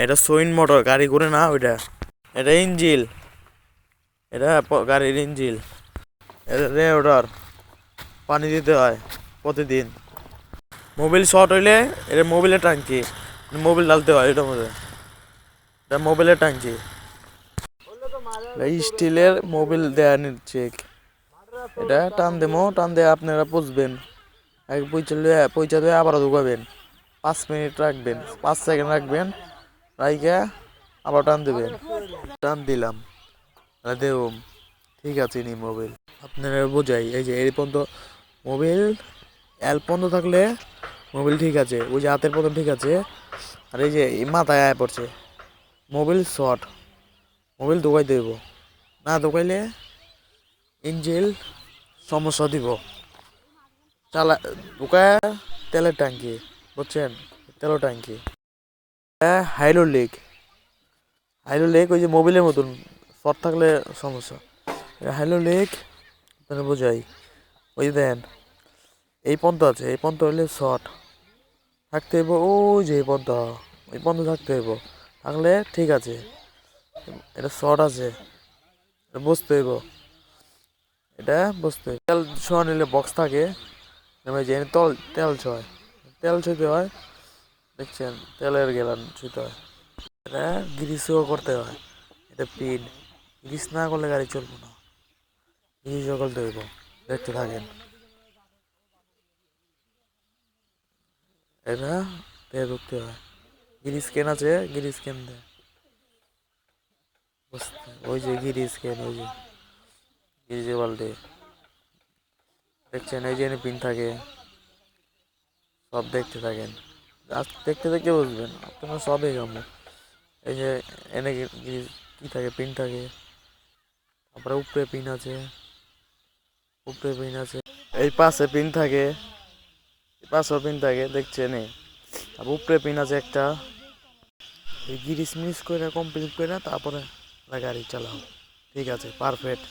এটা সুইন মোটর, গাড়ি ঘুরে না ওইটা। এটা ইঞ্জিল, এটা গাড়ির ইঞ্জিল। এটা রেওডার, পানি দিতে হয় প্রতিদিন। মোবিল শর্ট হইলে এটা মোবিলের ট্যাঙ্কি, মোবিল ডালতে হয় এটার মধ্যে। এটা মোবিলের ট্যাঙ্কি, স্টিলের মোবিল দেয়া চেক। এটা টান দেবো, টান দিয়ে আপনারা পুষবেন। এক পয়সা দিয়ে আবারও ঢুকাবেন। 5 মিনিট রাখবেন, 5 সেকেন্ড রাখবেন, রাইকা আবার টান দেবেন। টান দিলাম, দেবম, ঠিক আছে নি মোবিল। আপনারা বোঝাই, এই যে এই পর্যন্ত মোবিল এল পর্যন্ত থাকলে মোবিল ঠিক আছে, ওই যে হাতের পর্যন্ত ঠিক আছে। আর এই যে মাথায় আয় পড়ছে, মোবিল শর্ট, মোবিল ঢুকাই দেব। না ঢুকাইলে ইঞ্জিল সমস্যা দিব। চালা ঢুকায় তেলের ট্যাঙ্কি, বুঝছেন, তেলের ট্যাঙ্কি। হাইড্রোলিক, হাইড্রোলিক ওই যে মোবিলের মতন শর্ট থাকলে সমস্যা। হাইড্রোলিক আপনারা বোঝাই, ওই যে দেন এই পন্থ আছে, এই পন্থ হইলে শর্ট থাকতে হইব। ওই যে এই পন্থ, ওই পন্থ থাকতে হইব, থাকলে ঠিক আছে। এটা শর্ট আছে, এটা বুঝতে হইব, এটা বুঝতে। তেল ছোঁয়া নিলে বক্স থাকে, যে তেল ছয়, তেল ছুঁতে হয়, দেখছেন, তেলের গেলান ছুঁতে হয়। এটা গ্রিসও করতে হয়, এটা পিন, গ্রিস না করলে গাড়ি চলবো না, গ্রিসও করতে হইব। দেখতে থাকেন, এটা দিয়ে ঢুকতে হয়। গ্রিস কেন আছে, গ্রিস কেন দেয়, ওই যে গ্রিস কেন, ওই যে গ্রিজে বাল্টি, দেখছেন, এই যে পিন থাকে, সব দেখতে থাকেন। দেখতে দেখতে বুঝবেন আপনারা সবই কামো। এই যে এনে কি থাকে, পিন থাকে, তারপরে উপরে পিন আছে, উপরে পিন আছে, এই পাশে পিন থাকে, পাশেও পিন থাকে, দেখছেন। তারপর উপরে পিন আছে একটা। এই গিরিস মিস করে কমপ্লিট করে তারপরে গাড়ি চালাও, ঠিক আছে, পারফেক্ট।